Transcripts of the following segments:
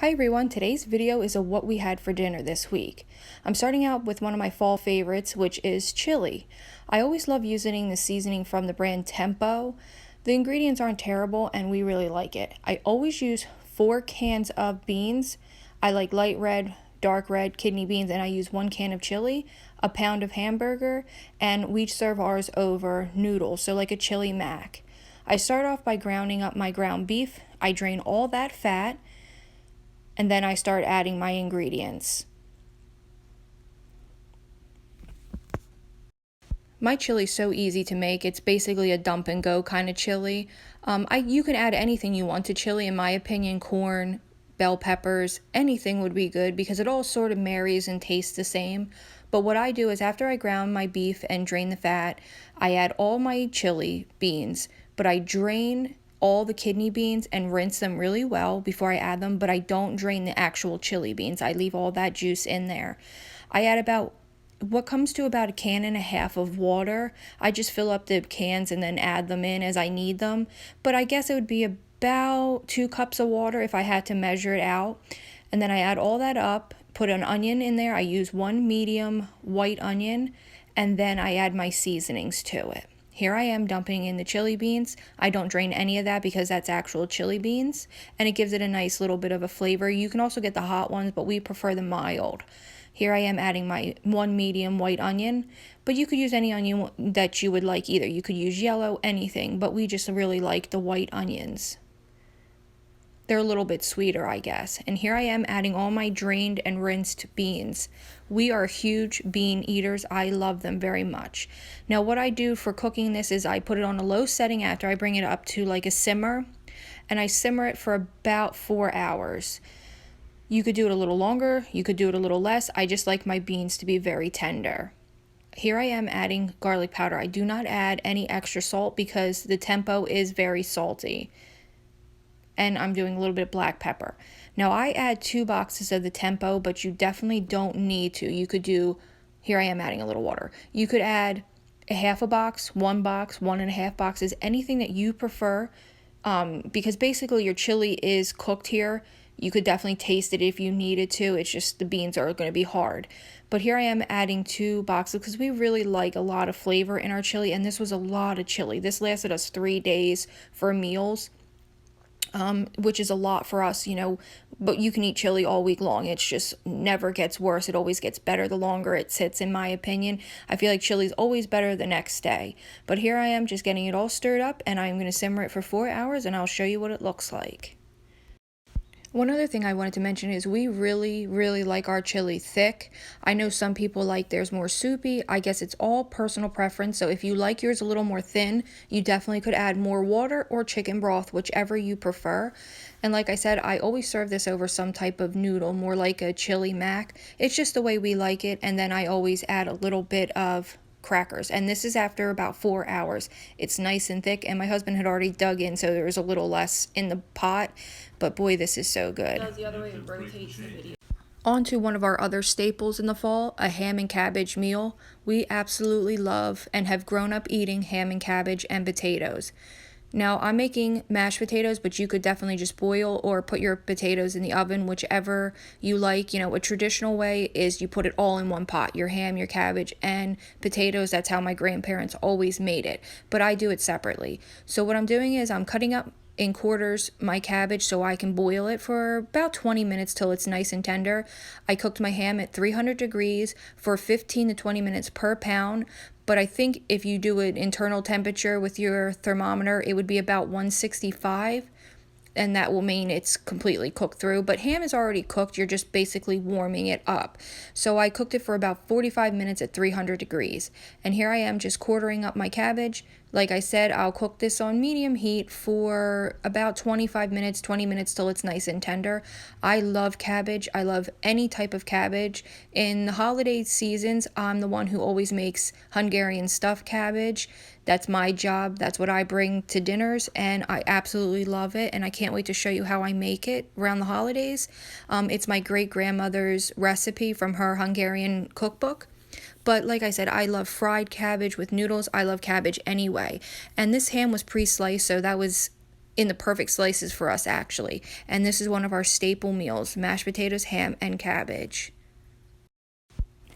Hi everyone, today's video is a what we had for dinner this week. I'm starting out with one of my fall favorites, which is chili. I always love using the seasoning from the brand Tempo. The ingredients aren't terrible and we really like it. I always use 4 cans of beans. I like light red, dark red, kidney beans, and I use 1 can of chili, a pound of hamburger, and we serve ours over noodles, so like a chili mac. I start off by grounding up my ground beef. I drain all that fat, and then I start adding my ingredients. My chili is so easy to make. It's basically a dump and go kind of chili. You can add anything you want to chili. In my opinion, corn, bell peppers, anything would be good because it all sort of marries and tastes the same. But what I do is after I ground my beef and drain the fat, I add all my chili beans, but I drain all the kidney beans and rinse them really well before I add them, but I don't drain the actual chili beans. I leave all that juice in there. I add about what comes to about 1.5 cans of water. I just fill up the cans and then add them in as I need them. But I guess it would be about 2 cups of water if I had to measure it out. And then I add all that up, put an onion in there. I use 1 medium white onion, and then I add my seasonings to it. Here I am dumping in the chili beans. I don't drain any of that because that's actual chili beans, and it gives it a nice little bit of a flavor. You can also get the hot ones, but we prefer the mild. Here I am adding my 1 medium white onion, but you could use any onion that you would like either. You could use yellow, anything, but we just really like the white onions. They're a little bit sweeter, I guess. And here I am adding all my drained and rinsed beans. We are huge bean eaters. I love them very much. Now what I do for cooking this is I put it on a low setting after I bring it up to like a simmer, and I simmer it for about 4 hours. You could do it a little longer, you could do it a little less. I just like my beans to be very tender. Here I am adding garlic powder. I do not add any extra salt because the Tempo is very salty. And I'm doing a little bit of black pepper. Now I add 2 boxes of the Tempo, but you definitely don't need to. You could do, here I am adding a little water. You could add a half a box, 1 box, 1.5 boxes, anything that you prefer, because basically your chili is cooked here. You could definitely taste it if you needed to. It's just the beans are going to be hard. But here I am adding 2 boxes because we really like a lot of flavor in our chili, and this was a lot of chili. This lasted us 3 days for meals. Which is a lot for us, but you can eat chili all week long. It's just never gets worse. It always gets better the longer it sits, in my opinion. I feel like chili's always better the next day. But here I am just getting it all stirred up, and I'm going to simmer it for 4 hours, and I'll show you what it looks like. One other thing I wanted to mention is we really, really like our chili thick. I know some people like theirs more soupy. I guess it's all personal preference. So if you like yours a little more thin, you definitely could add more water or chicken broth, whichever you prefer. And like I said, I always serve this over some type of noodle, more like a chili mac. It's just the way we like it. And then I always add a little bit of crackers, and this is after about 4 hours. It's nice and thick, and my husband had already dug in, so there was a little less in the pot, but boy, this is so good. The other way, it rotates the video. On to one of our other staples in the fall, a ham and cabbage meal. We absolutely love and have grown up eating ham and cabbage and potatoes. Now, I'm making mashed potatoes, but you could definitely just boil or put your potatoes in the oven, whichever you like. A traditional way is you put it all in one pot, your ham, your cabbage, and potatoes. That's how my grandparents always made it, but I do it separately. So what I'm doing is I'm cutting up in quarters my cabbage so I can boil it for about 20 minutes till it's nice and tender. I cooked my ham at 300 degrees for 15 to 20 minutes per pound, but I think if you do an internal temperature with your thermometer, it would be about 165, and that will mean it's completely cooked through. But ham is already cooked, you're just basically warming it up. So I cooked it for about 45 minutes at 300 degrees. And here I am just quartering up my cabbage. Like I said, I'll cook this on medium heat for about 25 minutes, 20 minutes till it's nice and tender. I love cabbage. I love any type of cabbage. In the holiday seasons, I'm the one who always makes Hungarian stuffed cabbage. That's my job. That's what I bring to dinners, and I absolutely love it, and I can't wait to show you how I make it around the holidays. It's my great-grandmother's recipe from her Hungarian cookbook. But like I said, I love fried cabbage with noodles. I love cabbage anyway. And this ham was pre-sliced, so that was in the perfect slices for us actually. And this is one of our staple meals, mashed potatoes, ham, and cabbage.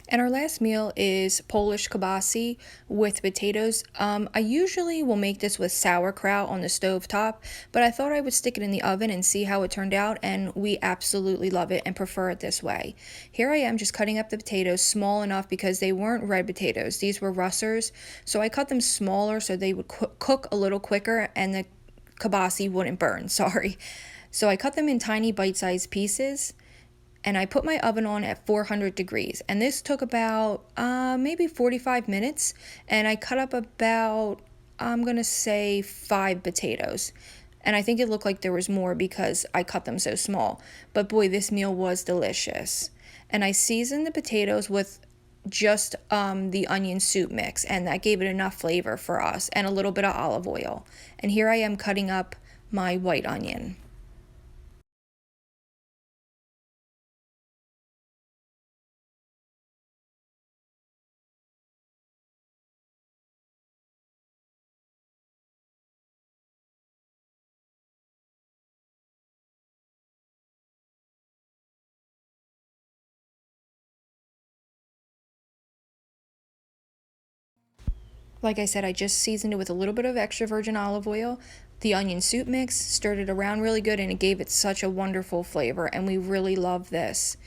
And our last meal is Polish Kobashi with potatoes. I usually will make this with sauerkraut on the stove top, but I thought I would stick it in the oven and see how it turned out, and we absolutely love it and prefer it this way. Here I am just cutting up the potatoes small enough because they weren't red potatoes. These were Russers, so I cut them smaller so they would cook a little quicker and the Kobashi wouldn't burn, sorry. So I cut them in tiny bite-sized pieces, and I put my oven on at 400 degrees. And this took about maybe 45 minutes. And I cut up about, I'm going to say 5 potatoes. And I think it looked like there was more because I cut them so small. But boy, this meal was delicious. And I seasoned the potatoes with just the onion soup mix. And that gave it enough flavor for us. And a little bit of olive oil. And here I am cutting up my white onion. Like I said, I just seasoned it with a little bit of extra virgin olive oil, the onion soup mix, stirred it around really good, and it gave it such a wonderful flavor, and we really love this.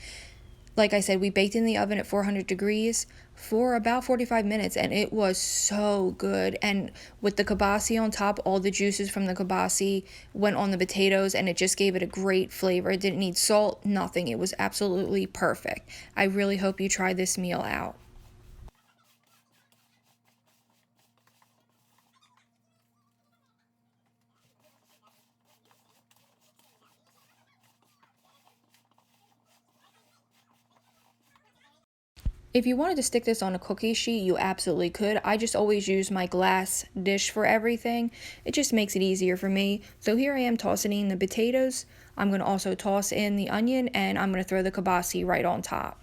Like I said, we baked in the oven at 400 degrees for about 45 minutes, and it was so good. And with the Kobashi on top, all the juices from the Kobashi went on the potatoes, and it just gave it a great flavor. It didn't need salt, nothing. It was absolutely perfect. I really hope you try this meal out. If you wanted to stick this on a cookie sheet, you absolutely could. I just always use my glass dish for everything. It just makes it easier for me. So here I am tossing in the potatoes. I'm going to also toss in the onion, and I'm going to throw the Kobashi right on top.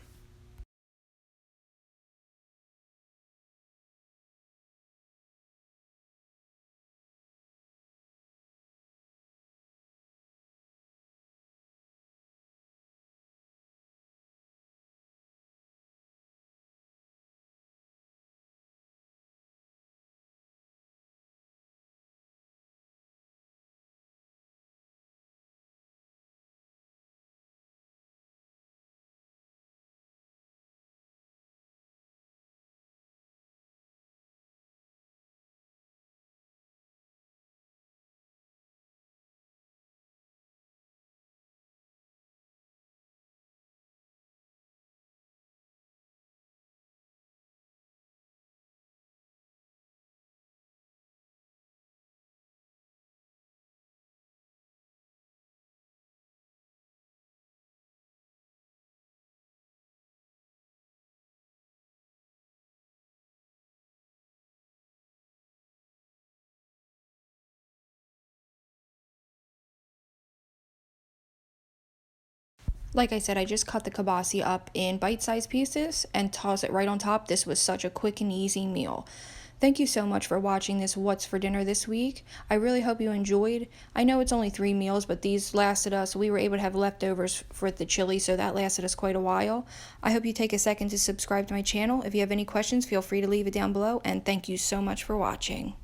Like I said, I just cut the Kobashi up in bite-sized pieces and toss it right on top. This was such a quick and easy meal. Thank you so much for watching this What's for Dinner this week. I really hope you enjoyed. I know it's only 3 meals, but these lasted us. We were able to have leftovers for the chili, so that lasted us quite a while. I hope you take a second to subscribe to my channel. If you have any questions, feel free to leave it down below, and thank you so much for watching.